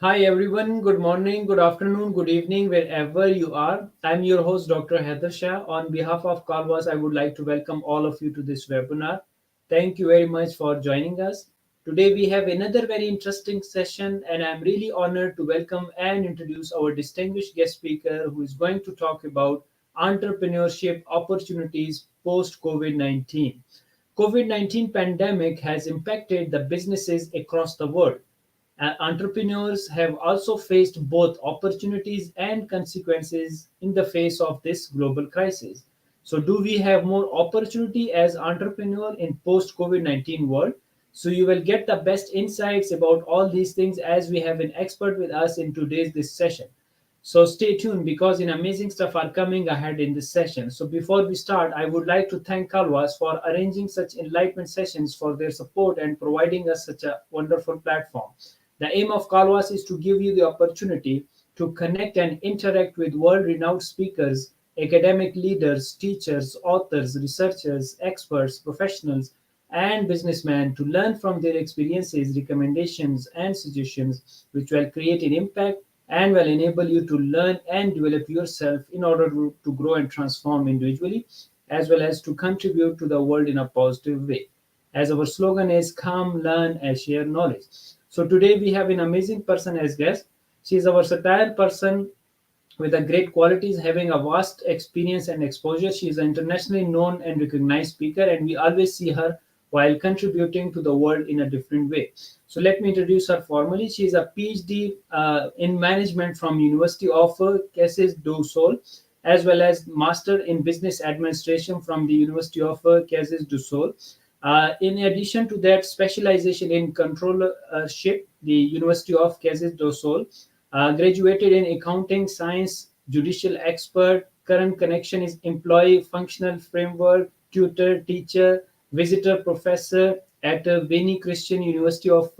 Hi everyone, good morning, good afternoon, good evening, wherever you are. I'm your host, Dr. Haider Shah. On behalf of Calvas, I would like to welcome all of you to this webinar. Thank you very much for joining us. Today we have another very interesting session, and I'm really honored to welcome and introduce our distinguished guest speaker who is going to talk about entrepreneurship opportunities post COVID-19. COVID-19 pandemic has impacted the businesses across the world. Entrepreneurs have also faced both opportunities and consequences in the face of this global crisis. So, do we have more opportunity as entrepreneur in post COVID-19 world? So, you will get the best insights about all these things as we have an expert with us in today's this session. So stay tuned because in amazing stuff are coming ahead in this session. So before we start, I would like to thank Kalwas for arranging such enlightenment sessions for their support and providing us such a wonderful platform. The aim of Kalwas is to give you the opportunity to connect and interact with world-renowned speakers, academic leaders, teachers, authors, researchers, experts, professionals, and businessmen to learn from their experiences, recommendations, and suggestions, which will create an impact and will enable you to learn and develop yourself in order to grow and transform individually as well as to contribute to the world in a positive way. As our slogan is come, learn, and share knowledge. So today we have an amazing person as guest. She is our satire person with a great qualities, having a vast experience and exposure. She is an internationally known and recognized speaker, and we always see her while contributing to the world in a different way. So let me introduce her formally. She is a PhD in management from University of Caisse du Sol, as well as Master in Business Administration from the University of Caisse du Sol. In addition to that, specialization in controllership, the University of Caisse du Sol, graduated in accounting science, judicial expert. Current connection is employee functional framework, tutor, teacher, visitor professor at Veni Christian University of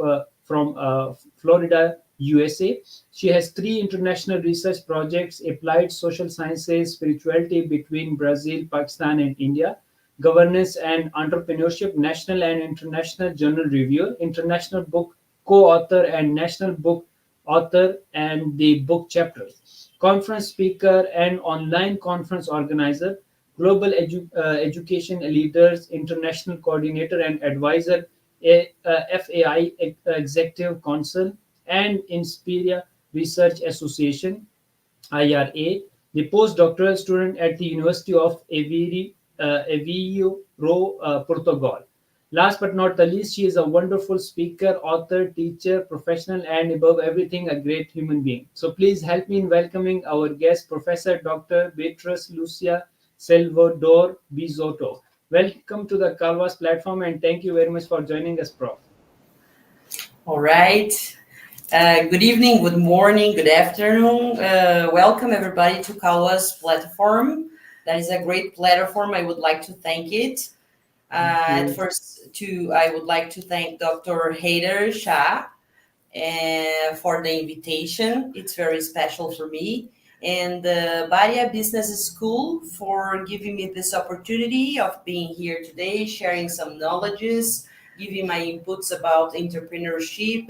from Florida, USA. She has three international research projects: applied social sciences, spirituality between Brazil, Pakistan, and India, governance and entrepreneurship, national and international journal review, international book co-author and national book author and the book chapters, conference speaker and online conference organizer, global education leaders, international coordinator and advisor, FAI executive council, and Inspira Research Association, IRA, the postdoctoral student at the University of Aveiro, Portugal. Last but not the least, she is a wonderful speaker, author, teacher, professional, and above everything, a great human being. So please help me in welcoming our guest, Professor Dr. Beatriz Lucia Salvador Bizotto. Welcome to the Calvas platform, and thank you very much for joining us, Prof. All right. Good evening, good morning, good afternoon. Welcome everybody to Kawa's platform. That is a great platform. I would like to thank it. Thank At you. first, I would like to thank Dr. Haider Shah for the invitation. It's very special for me. And the Baria Business School for giving me this opportunity of being here today, sharing some knowledges, giving my inputs about entrepreneurship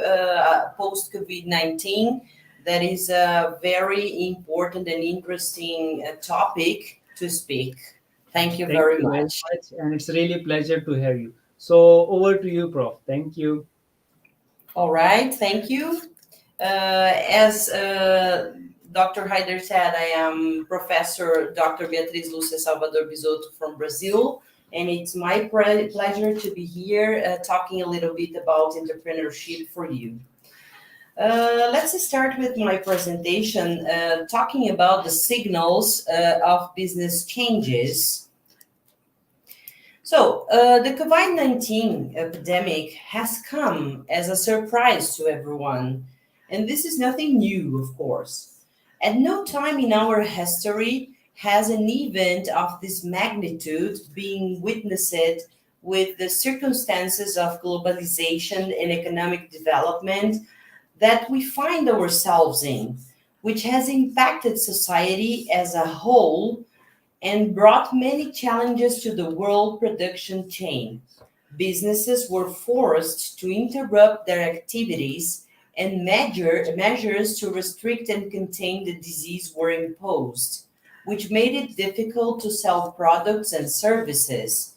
post COVID-19. That is a very important and interesting topic to speak. Thank you Thank very you very much. much, and it's really a pleasure to have you. So over to you, Prof. Thank you. All right, thank you. As Dr. Haider said, I am Professor Dr. Beatriz Lucia Salvador Bizotto from Brazil, and it's my pleasure to be here talking a little bit about entrepreneurship for you. Let's start with my presentation talking about the signals of business changes. So, the COVID 19 epidemic has come as a surprise to everyone, and this is nothing new, of course. At no time in our history has an event of this magnitude been witnessed with the circumstances of globalization and economic development that we find ourselves in, which has impacted society as a whole and brought many challenges to the world production chain. Businesses were forced to interrupt their activities and measures to restrict and contain the disease were imposed, which made it difficult to sell products and services,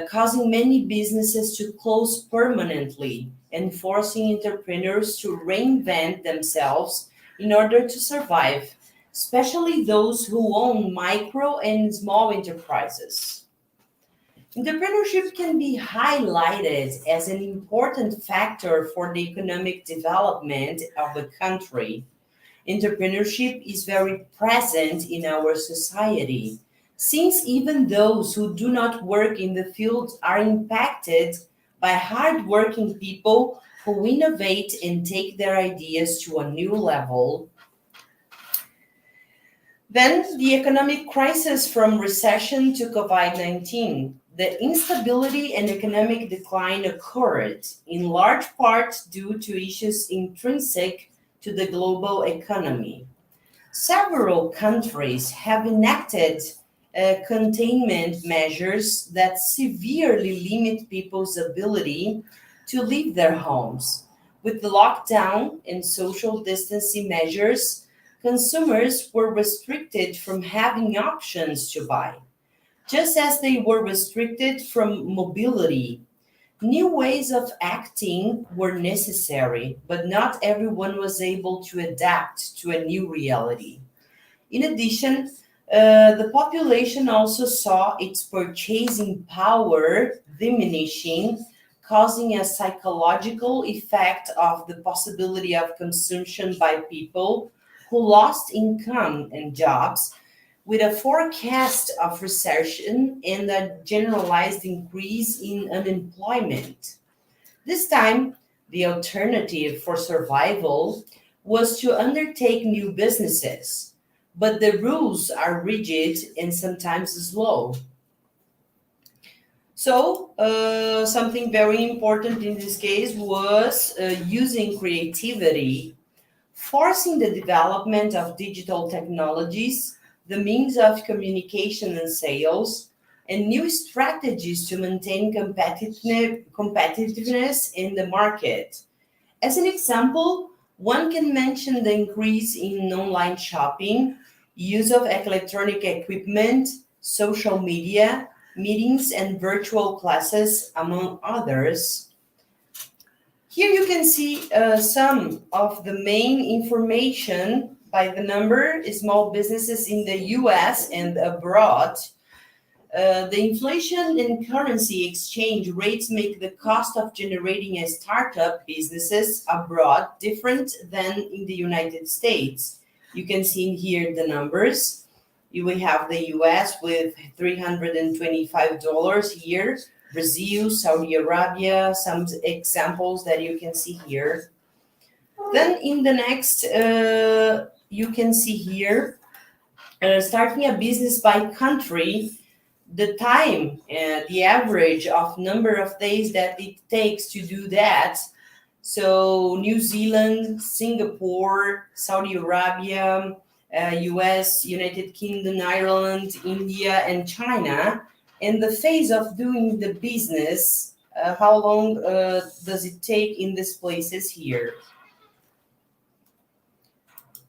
causing many businesses to close permanently and forcing entrepreneurs to reinvent themselves in order to survive, especially those who own micro and small enterprises. Entrepreneurship can be highlighted as an important factor for the economic development of a country. Entrepreneurship is very present in our society, since even those who do not work in the field are impacted by hardworking people who innovate and take their ideas to a new level. Then, the economic crisis from recession to COVID-19. The instability and economic decline occurred, in large part due to issues intrinsic to the global economy. Several countries have enacted containment measures that severely limit people's ability to leave their homes. With the lockdown and social distancing measures, consumers were restricted from having options to buy, just as they were restricted from mobility. New ways of acting were necessary, but not everyone was able to adapt to a new reality. In addition, the population also saw its purchasing power diminishing, causing a psychological effect of the possibility of consumption by people who lost income and jobs, with a forecast of recession and a generalized increase in unemployment. This time, the alternative for survival was to undertake new businesses, but the rules are rigid and sometimes slow. So, something very important in this case was using creativity, forcing the development of digital technologies, the means of communication and sales, and new strategies to maintain competitiveness in the market. As an example, one can mention the increase in online shopping, use of electronic equipment, social media, meetings, and virtual classes, among others. Here you can see some of the main information by the number small businesses in the US and abroad. The inflation and currency exchange rates make the cost of generating a startup businesses abroad different than in the United States. You can see in here the numbers. You will have the US with $325 here, Brazil, Saudi Arabia, some examples that you can see here. Then in the next, you can see here, starting a business by country, the time, the average of number of days that it takes to do that. So New Zealand, Singapore, Saudi Arabia, US, United Kingdom, Ireland, India, and China. And the phase of doing the business, how long does it take in these places here?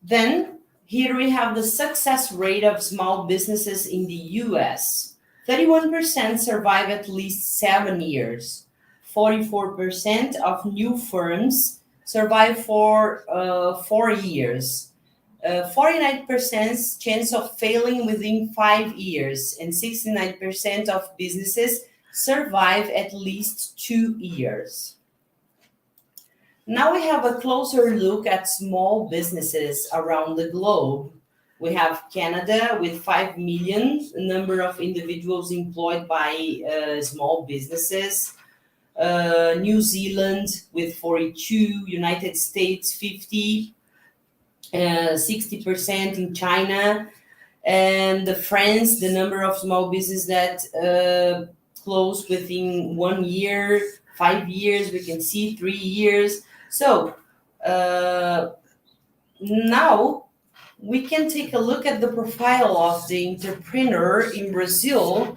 Then here we have the success rate of small businesses in the US. 31% survive at least 7 years. 44% of new firms survive for 4 years. 49% chance of failing within 5 years, and 69% of businesses survive at least 2 years. Now we have a closer look at small businesses around the globe. We have Canada with 5 million number of individuals employed by small businesses. New Zealand with 42, United States 50, 60% in China, and France, the number of small businesses that close within 1 year, 5 years, we can see 3 years. So now we can take a look at the profile of the entrepreneur in Brazil.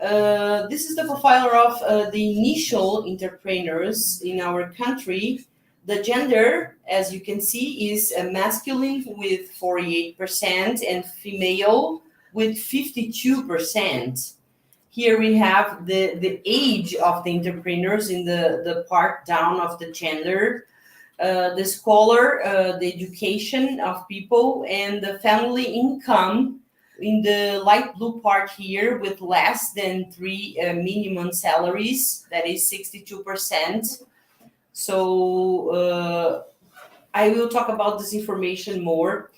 This is the profile of the initial entrepreneurs in our country. The gender, as you can see, is masculine with 48% and female with 52%. Here we have the age of the entrepreneurs in the part down of the gender, the scholar, the education of people, and the family income in the light blue part here with less than three minimum salaries, that is 62%. So I will talk about this information more.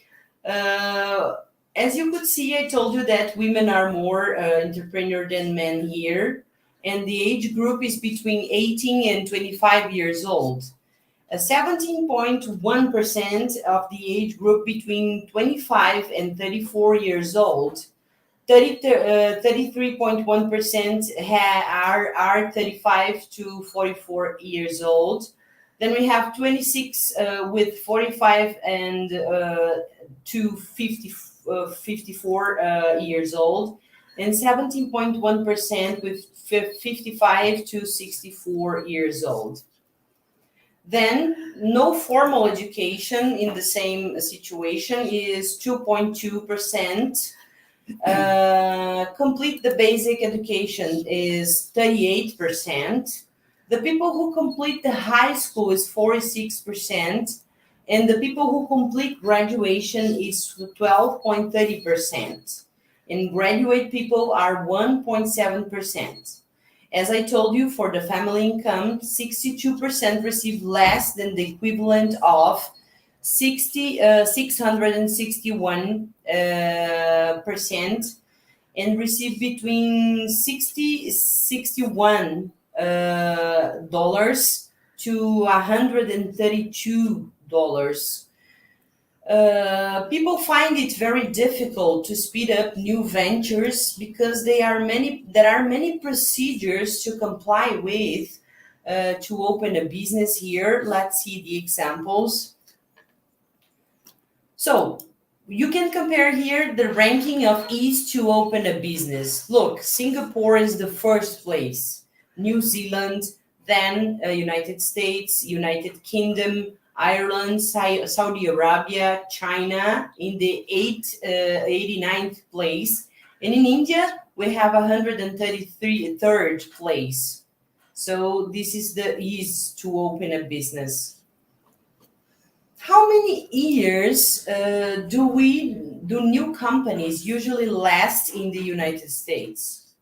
As you could see, I told you that women are more entrepreneur than men here, and the age group is between 18 and 25 years old. 17.1% of the age group between 25 and 34 years old. 33.1% are 35 to 44 years old. Then we have 26 with 45 and to 54 years old, and 17.1% with 55 to 64 years old. Then no formal education in the same situation is 2.2%. Complete the basic education is 38%. The people who complete the high school is 46%, and the people who complete graduation is 12.30%. And graduate people are 1.7%. As I told you, for the family income, 62% receive less than the equivalent of 661 percent, and receive between 61 dollars to $132. People find it very difficult to speed up new ventures because there are many procedures to comply with to open a business here. Let's see the examples. So you can compare here the ranking of ease to open a business. Look, Singapore is the first place, New Zealand, then United States, United Kingdom, Ireland, Saudi Arabia, China in the 89th place. And in India, we have 133rd place. So this is the ease to open a business. How many years do new companies usually last in the United States?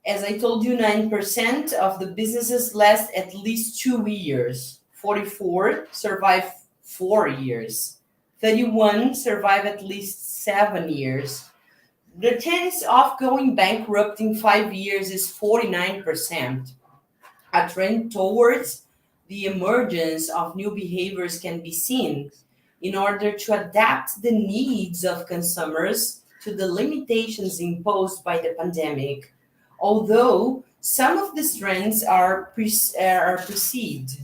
As I told you, 9% of the businesses last at least 2 years. 44 survive 4 years. 31 survive at least 7 years. The chance of going bankrupt in 5 years is 49%. A trend towards the emergence of new behaviors can be seen in order to adapt the needs of consumers to the limitations imposed by the pandemic, although some of these trends are perceived.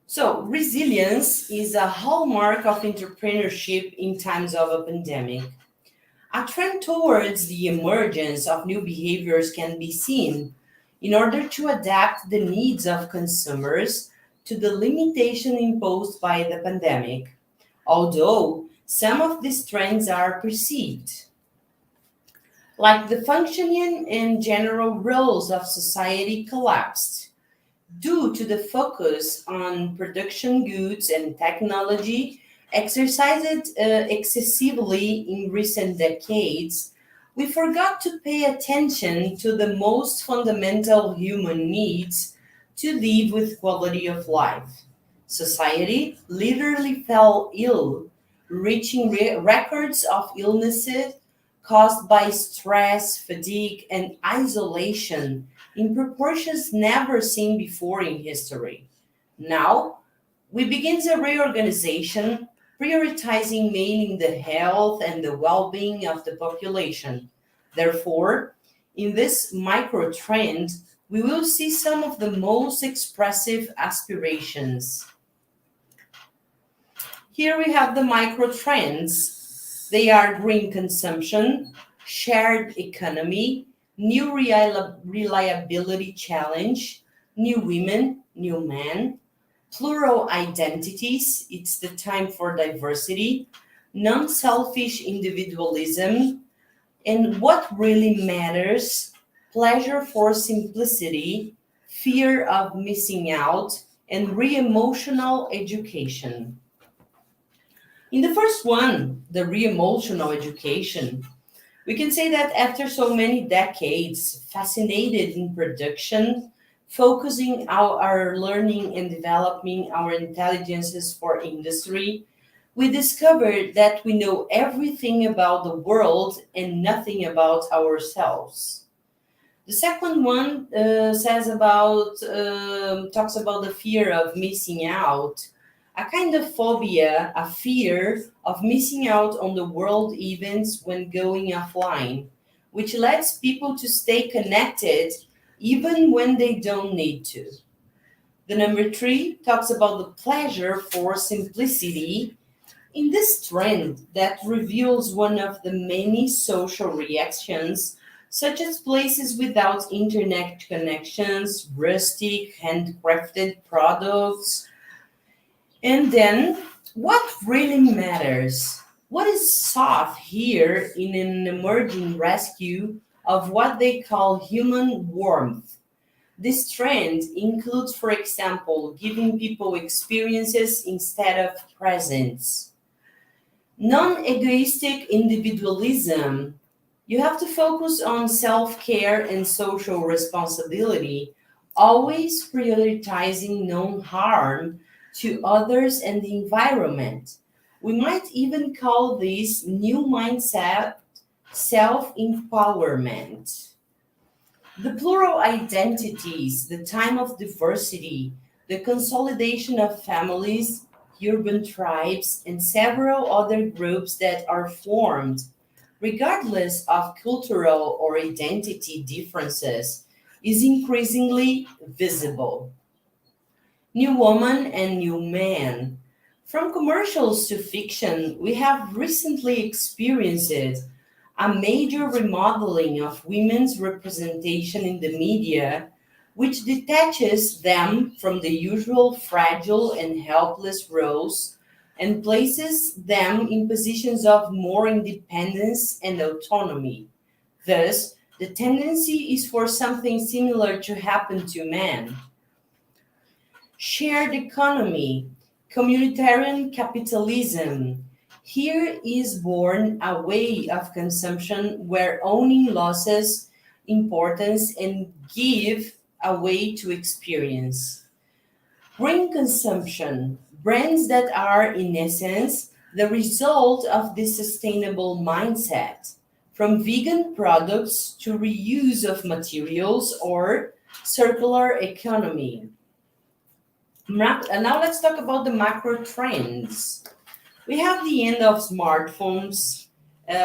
So, resilience is a hallmark of entrepreneurship in times of a pandemic. A trend towards the emergence of new behaviors can be seen in order to adapt the needs of consumers to the limitation imposed by the pandemic, although some of these trends are perceived. Like the functioning and general roles of society collapsed due to the focus on production goods and technology exercised excessively in recent decades. We forgot to pay attention to the most fundamental human needs to live with quality of life. Society literally fell ill, reaching records of illnesses caused by stress, fatigue, and isolation in proportions never seen before in history. Now, we begin a reorganization, prioritizing mainly the health and the well-being of the population. Therefore, in this micro trend, we will see some of the most expressive aspirations. Here we have the micro trends. They are green consumption, shared economy, new reliability challenge, new women, new men, plural identities, it's the time for diversity, non-selfish individualism, and what really matters, pleasure for simplicity, fear of missing out, and re-emotional education. In the first one, the re-emotional education, we can say that after so many decades fascinated in production, focusing our learning and developing our intelligences for industry, we discovered that we know everything about the world and nothing about ourselves. The second one talks about the fear of missing out, a kind of phobia, a fear of missing out on the world events when going offline, which lets people to stay connected even when they don't need to. The number three talks about the pleasure for simplicity in this trend that reveals one of the many social reactions, such as places without internet connections, rustic, handcrafted products. And then, what really matters? What is sought here in an emerging rescue of what they call human warmth? This trend includes, for example, giving people experiences instead of presents. Non-egoistic individualism. You have to focus on self-care and social responsibility, always prioritizing non-harm to others and the environment. We might even call this new mindset self-empowerment. The plural identities, the time of diversity, the consolidation of families, urban tribes, and several other groups that are formed, regardless of cultural or identity differences, is increasingly visible. New woman and new man. From commercials to fiction, we have recently experienced a major remodeling of women's representation in the media, which detaches them from the usual fragile and helpless roles and places them in positions of more independence and autonomy. Thus, the tendency is for something similar to happen to men. Shared economy, communitarian capitalism. Here is born a way of consumption where owning losses importance and give a way to experience. Green consumption, brands that are in essence the result of this sustainable mindset, from vegan products to reuse of materials or circular economy. Now let's talk about the macro trends. We have the end of smartphones,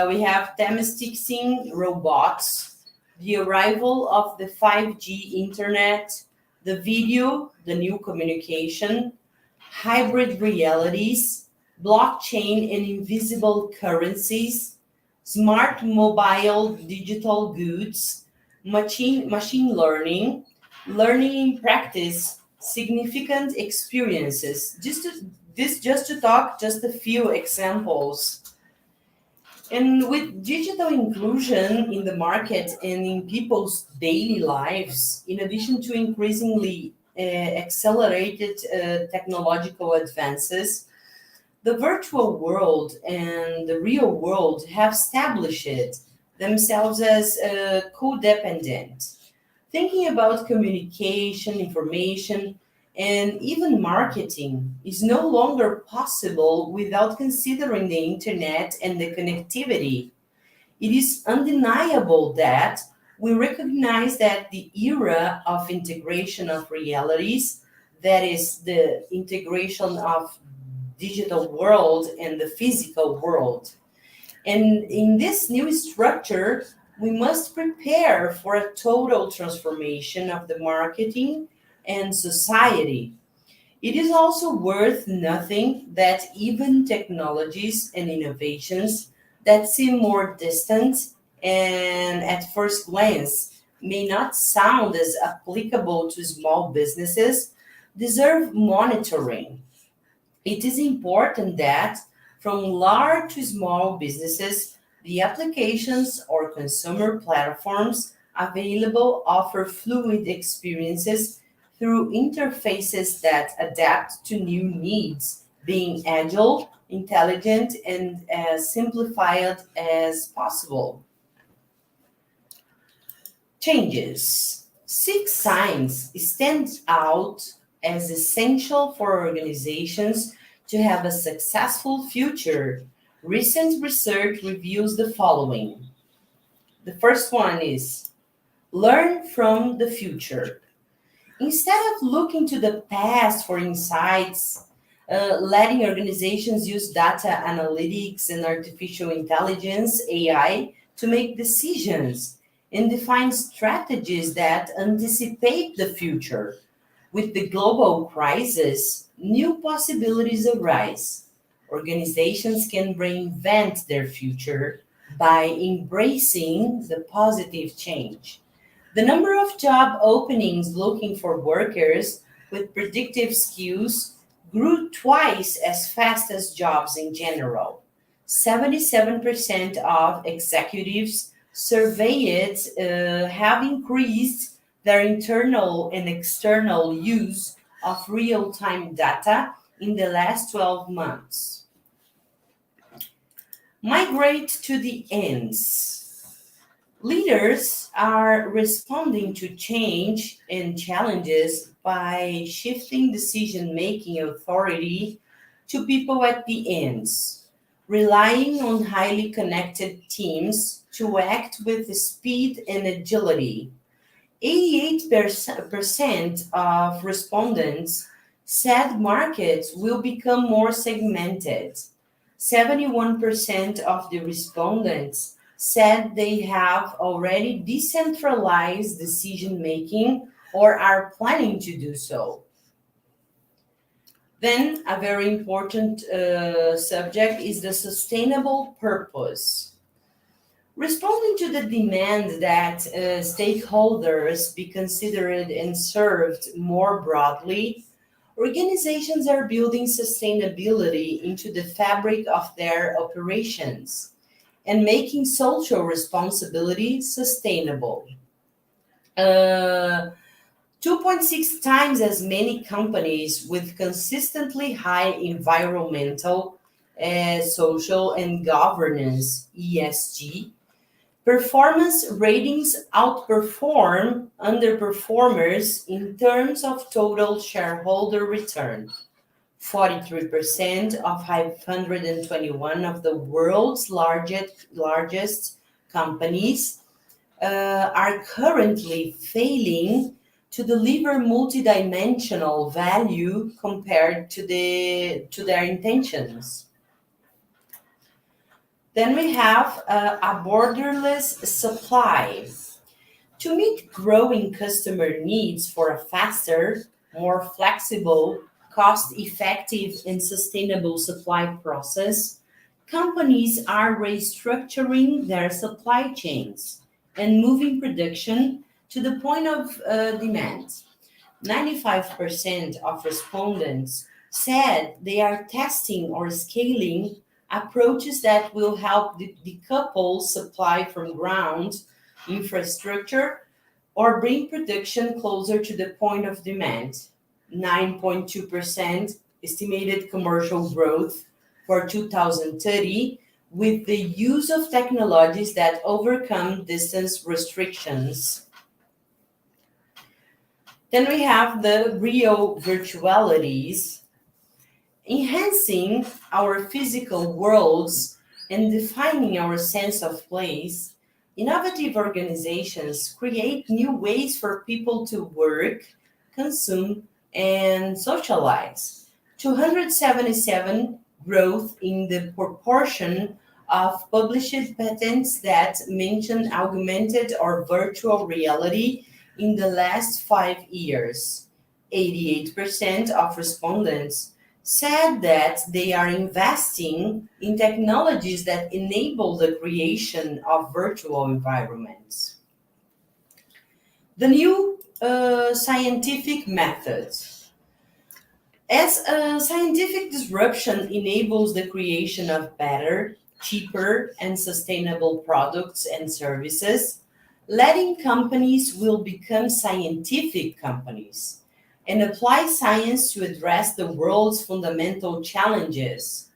we have domesticating robots, the arrival of the 5G internet, the video, the new communication, hybrid realities, blockchain and invisible currencies, smart mobile digital goods, machine learning, learning in practice, significant experiences. Just to talk just a few examples. And with digital inclusion in the market and in people's daily lives, in addition to increasingly accelerated technological advances, the virtual world and the real world have established themselves as codependent. Thinking about communication, information, and even marketing is no longer possible without considering the internet and the connectivity. It is undeniable that we recognize that the era of integration of realities, that is the integration of digital world and the physical world. And in this new structure, we must prepare for a total transformation of the marketing and society. It is also worth nothing that even technologies and innovations that seem more distant and at first glance may not sound as applicable to small businesses deserve monitoring. It is important that from large to small businesses, the applications or consumer platforms available offer fluid experiences through interfaces that adapt to new needs, being agile, intelligent, and as simplified as possible. Changes. Six signs stand out as essential for organizations to have a successful future. Recent research reveals the following. The first one is learn from the future. Instead of looking to the past for insights, letting organizations use data analytics and artificial intelligence, AI, to make decisions and define strategies that anticipate the future. With the global crisis, new possibilities arise. Organizations can reinvent their future by embracing the positive change. The number of job openings looking for workers with predictive skills grew twice as fast as jobs in general. 77% of executives surveyed have increased their internal and external use of real time data in the last 12 months. Migrate to the ends. Leaders are responding to change and challenges by shifting decision making authority to people at the ends, relying on highly connected teams to act with speed and agility. 88% of respondents said markets will become more segmented. 71% of the respondents said they have already decentralized decision making or are planning to do so. Then, a very important subject is the sustainable purpose. Responding to the demand that stakeholders be considered and served more broadly, organizations are building sustainability into the fabric of their operations and making social responsibility sustainable. 2.6 times as many companies with consistently high environmental, social, and governance (ESG) performance ratings outperform underperformers in terms of total shareholder return. 43% of 521 of the world's largest companies are currently failing to deliver multidimensional value compared to their intentions. Then we have a borderless supply. To meet growing customer needs for a faster, more flexible, cost-effective, and sustainable supply process, companies are restructuring their supply chains and moving production to the point of demand. 95% of respondents said they are testing or scaling approaches that will help decouple supply from ground infrastructure or bring production closer to the point of demand. 9.2% estimated commercial growth for 2030 with the use of technologies that overcome distance restrictions. Then we have the real virtualities, enhancing our physical worlds and defining our sense of place. Innovative organizations create new ways for people to work, consume, and socialize. 277 growth in the proportion of published patents that mention augmented or virtual reality in the last 5 years. 88% of respondents said that they are investing in technologies that enable the creation of virtual environments. The new scientific methods. As a scientific disruption enables the creation of better, cheaper, and sustainable products and services, leading companies will become scientific companies and apply science to address the world's fundamental challenges.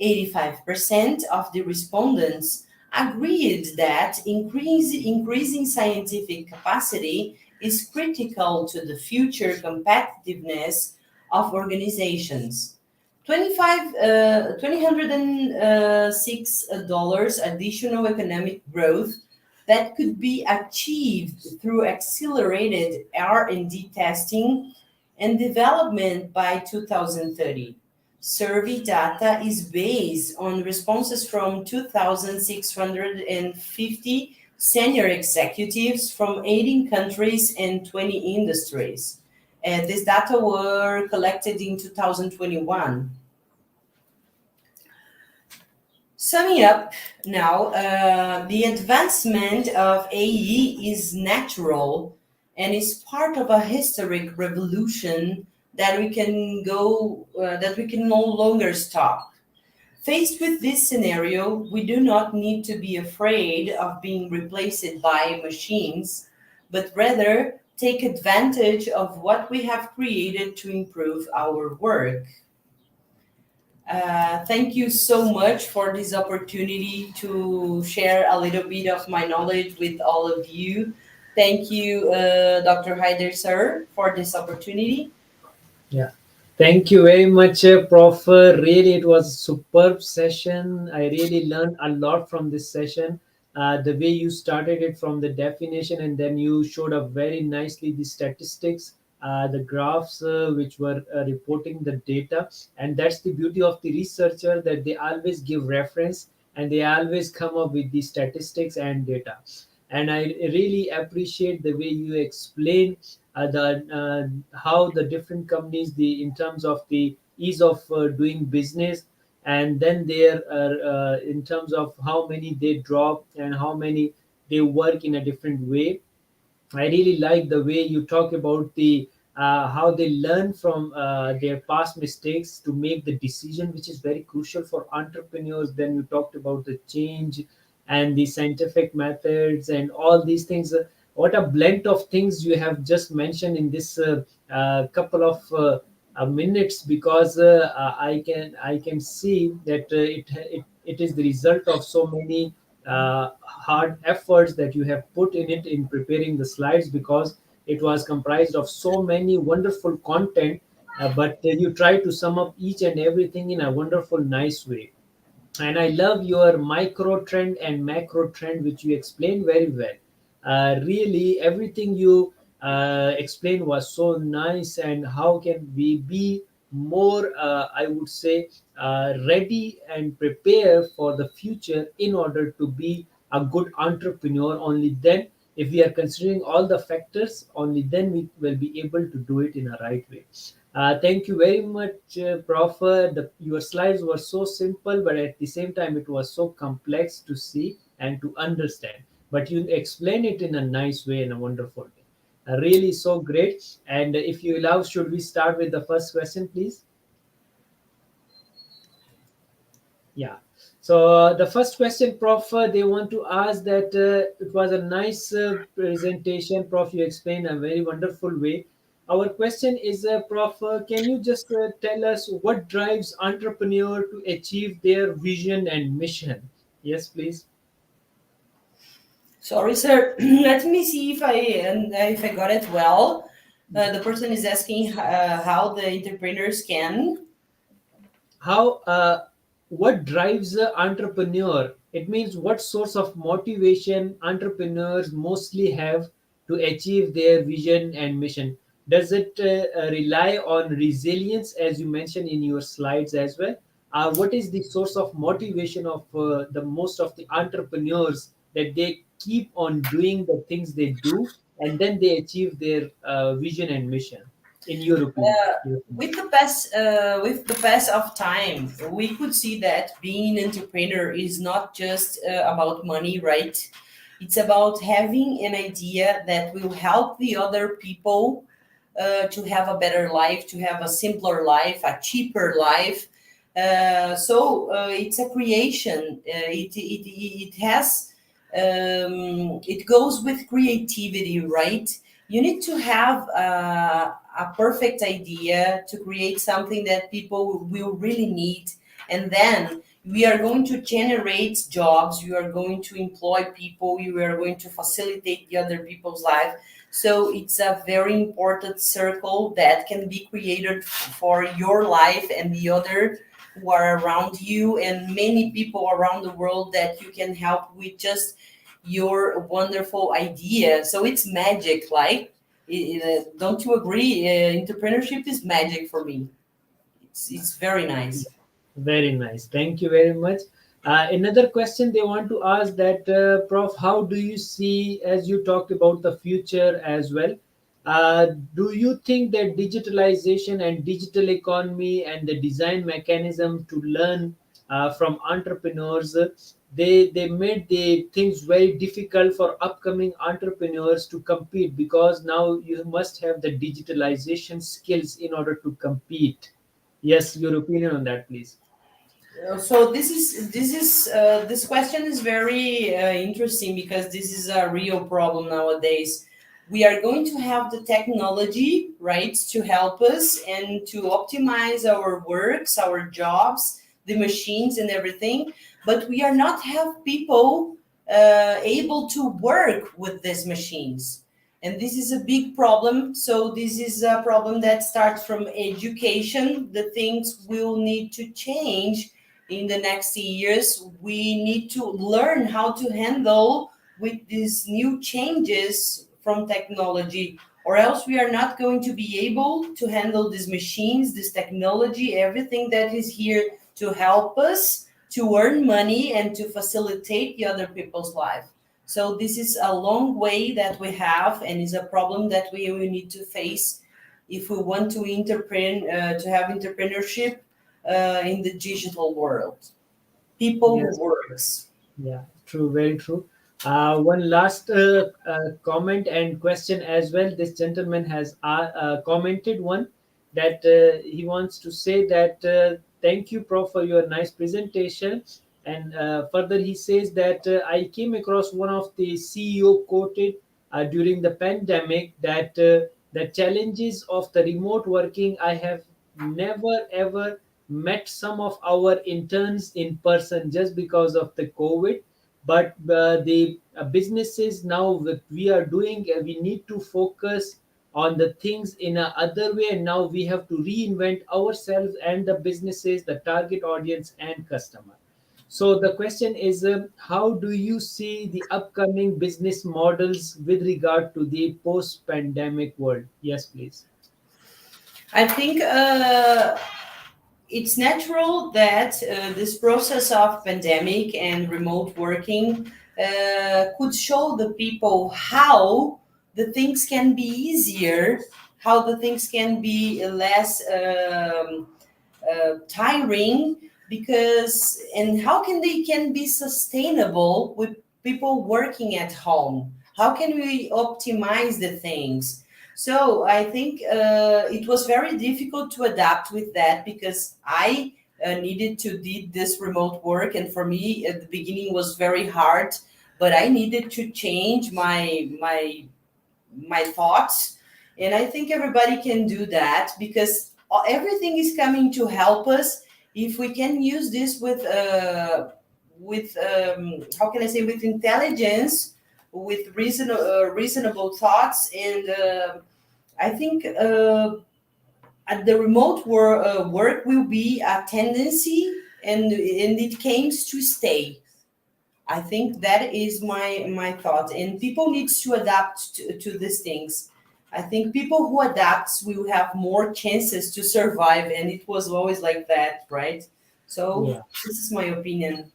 85% of the respondents agreed that increasing scientific capacity is critical to the future competitiveness of organizations. 206 dollars additional economic growth that could be achieved through accelerated R&D testing and development by 2030. Survey data is based on responses from 2,650 senior executives from 18 countries and 20 industries. These data were collected in 2021. Summing up now, the advancement of AE is natural and is part of a historic revolution that we can no longer stop. Faced with this scenario, we do not need to be afraid of being replaced by machines, but rather take advantage of what we have created to improve our work. Thank you so much for this opportunity to share a little bit of my knowledge with all of you. Thank you, Dr. Haider, sir, for this opportunity. Yeah. Thank you very much, Prof. Really, it was a superb session. I really learned a lot from this session. The way you started it from the definition, and then you showed up very nicely the statistics, the graphs which were reporting the data. And that's the beauty of the researcher, that they always give reference and they always come up with the statistics and data. And I really appreciate the way you explain the how the different companies, the in terms of the ease of doing business, and then there are in terms of how many they drop and how many they work in a different way. I really like the way you talk about the how they learn from their past mistakes to make the decision, which is very crucial for entrepreneurs. Then you talked about the change and the scientific methods and all these things. What a blend of things you have just mentioned in this couple of minutes, because I can see that it is the result of so many hard efforts that you have put in it in preparing the slides, because it was comprised of so many wonderful content, but you try to sum up each and everything in a wonderful nice way. And I love your micro trend and macro trend, which you explained very well. Really, everything you explained was so nice. And how can we be more, I would say, ready and prepare for the future in order to be a good entrepreneur? Only then, if we are considering all the factors, only then we will be able to do it in a right way. Thank you very much, Prof. Your slides were so simple, but at the same time, it was so complex to see and to understand. But you explain it in a nice way, in a wonderful way. Really so great. And if you allow, should we start with the first question, please? Yeah. So the first question, Prof, they want to ask that it was a nice presentation, Prof. You explained a very wonderful way. Our question is, Prof, can you just tell us what drives entrepreneur to achieve their vision and mission? Yes, please. Sorry, sir. Let me see if I got it well. The person is asking how the entrepreneurs can. How What drives an entrepreneur? It means what source of motivation entrepreneurs mostly have to achieve their vision and mission. Does it rely on resilience, as you mentioned in your slides as well? What is the source of motivation of the most of the entrepreneurs, that they keep on doing the things they do and then they achieve their vision and mission, in your opinion? Yes. With the pass of time, we could see that being an entrepreneur is not just about money, right? It's about having an idea that will help the other people to have a better life, to have a simpler life, a cheaper life. So it's a creation. It has it goes with creativity, right? You need to have a perfect idea to create something that people will really need, and then we are going to generate jobs. You are going to employ people. You are going to facilitate the other people's life. So it's a very important circle that can be created for your life and the other who are around you, and many people around the world that you can help with just your wonderful idea. So it's magic, like, don't you agree? Entrepreneurship is magic for me. It's very nice. Very nice. Thank you very much. Another question they want to ask that, Prof, how do you see, as you talked about the future as well, do you think that digitalization and digital economy and the design mechanism to learn from entrepreneurs, they made the things very difficult for upcoming entrepreneurs to compete, because now you must have the digitalization skills in order to compete. Yes, your opinion on that, please. So this question is very interesting because this is a real problem nowadays. We are going to have the technology, right, to help us and to optimize our works, our jobs, the machines and everything, but we are not have people able to work with these machines. And this is a big problem. So this is a problem that starts from education. The things will need to change in the next years. We need to learn how to handle with these new changes from technology, or else we are not going to be able to handle these machines, this technology, everything that is here to help us to earn money and to facilitate the other people's life. So this is a long way that we have, and is a problem that we will need to face if we want to to have entrepreneurship in the digital world. People who Yes. works. Yeah, true, very true. One last comment and question as well. This gentleman has commented one that he wants to say that thank you, Prof, for your nice presentation. And further, he says that I came across one of the CEO quoted during the pandemic that the challenges of the remote working, I have never ever met some of our interns in person just because of the COVID. But the businesses now that we are doing, we need to focus on the things in a other way. And now we have to reinvent ourselves and the businesses, the target audience and customer. So the question is, how do you see the upcoming business models with regard to the post-pandemic world? Yes, please. I think it's natural that this process of pandemic and remote working could show the people how the things can be easier, how the things can be less tiring, because and how can they can be sustainable with people working at home. How can we optimize the things? So I think it was very difficult to adapt with that, because I needed to did this remote work, and for me at the beginning was very hard, but I needed to change my thoughts. And I think everybody can do that, because everything is coming to help us if we can use this with how can I say, with intelligence, with reasonable thoughts. And I think the remote work will be a tendency, and it came to stay. I think that is my thought, and people needs to adapt to these things. I think people who adapt will have more chances to survive, and it was always like that, right? So Yeah. this is my opinion.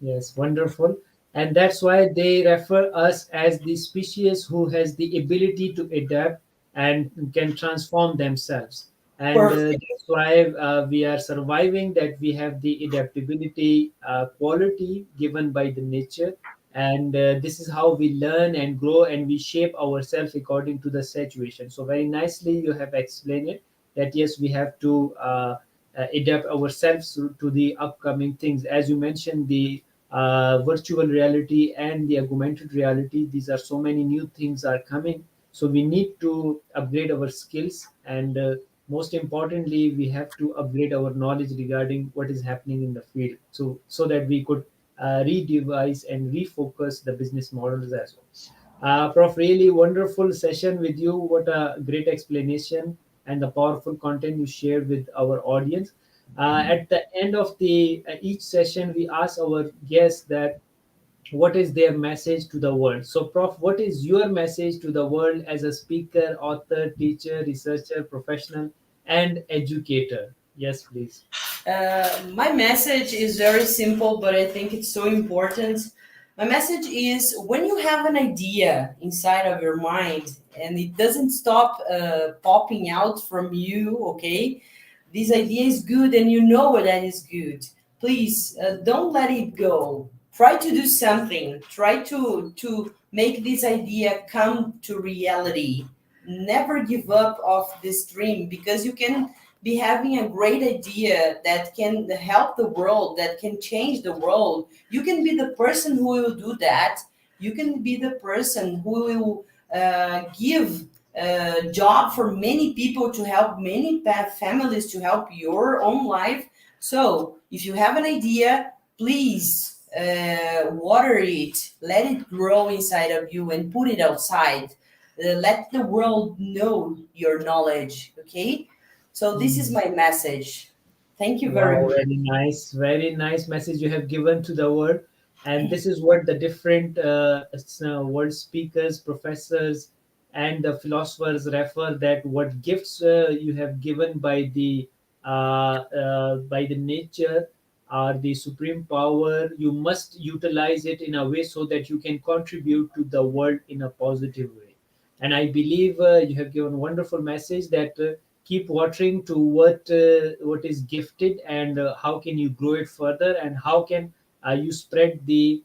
Yes, wonderful. And that's why they refer us as the species who has the ability to adapt and can transform themselves. And Perfect. that's why we are surviving, that we have the adaptability quality given by the nature. And this is how we learn and grow, and we shape ourselves according to the situation. So very nicely you have explained it, that yes, we have to adapt ourselves to the upcoming things. As you mentioned, the virtual reality and the augmented reality, these are so many new things are coming. So we need to upgrade our skills, and most importantly, we have to upgrade our knowledge regarding what is happening in the field, so that we could redevise and refocus the business models as well. Prof, really wonderful session with you. What a great explanation and the powerful content you shared with our audience. At the end of the each session, we ask our guests that what is their message to the world. So, Prof, what is your message to the world as a speaker, author, teacher, researcher, professional, and educator? Yes, please. My message is very simple, but I think it's so important. My message is when you have an idea inside of your mind and it doesn't stop popping out from you, okay? This idea is good and you know that is good. Please don't let it go. Try to do something. Try to make this idea come to reality. Never give up of this dream because you can be having a great idea that can help the world, that can change the world. You can be the person who will do that. You can be the person who will give a job for many people, to help many families, to help your own life. So if you have an idea, please water it, let it grow inside of you and put it outside. Let the world know your knowledge, okay? So this is my message. Thank you very Wow, much. very nice message you have given to the world. And this is what the different world speakers, professors, and the philosophers refer, that what gifts you have given by the nature or the supreme power, you must utilize it in a way so that you can contribute to the world in a positive way. And I believe you have given wonderful message that keep watering to what is gifted, and how can you grow it further, and how can you spread the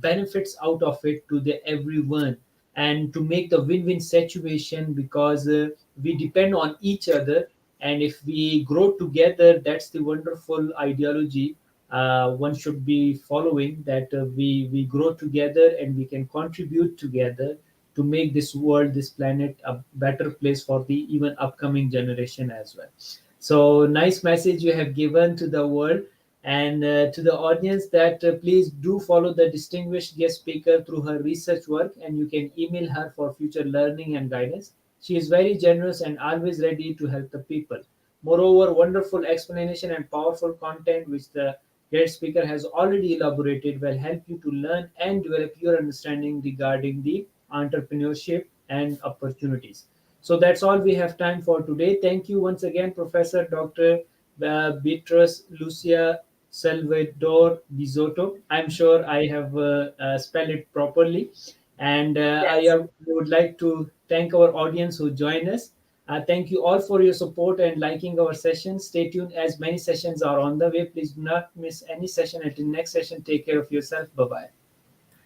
benefits out of it to the everyone, and to make the win-win situation, because we depend on each other. And if we grow together, that's the wonderful ideology one should be following, that we grow together and we can contribute together to make this world, this planet, a better place for the even upcoming generation as well. So nice message you have given to the world, and to the audience, that please do follow the distinguished guest speaker through her research work, and you can email her for future learning and guidance. She is very generous and always ready to help the people. Moreover, wonderful explanation and powerful content which the great speaker has already elaborated will help you to learn and develop your understanding regarding the entrepreneurship and opportunities. So that's all we have time for today. Thank you once again, Professor Dr. Beatriz Lucia Salvador Bizotto. I'm sure I have spelled it properly. And Yes. would like to thank our audience who joined us. Thank you all for your support and liking our session. Stay tuned as many sessions are on the way. Please do not miss any session. Until next session, take care of yourself. Bye bye.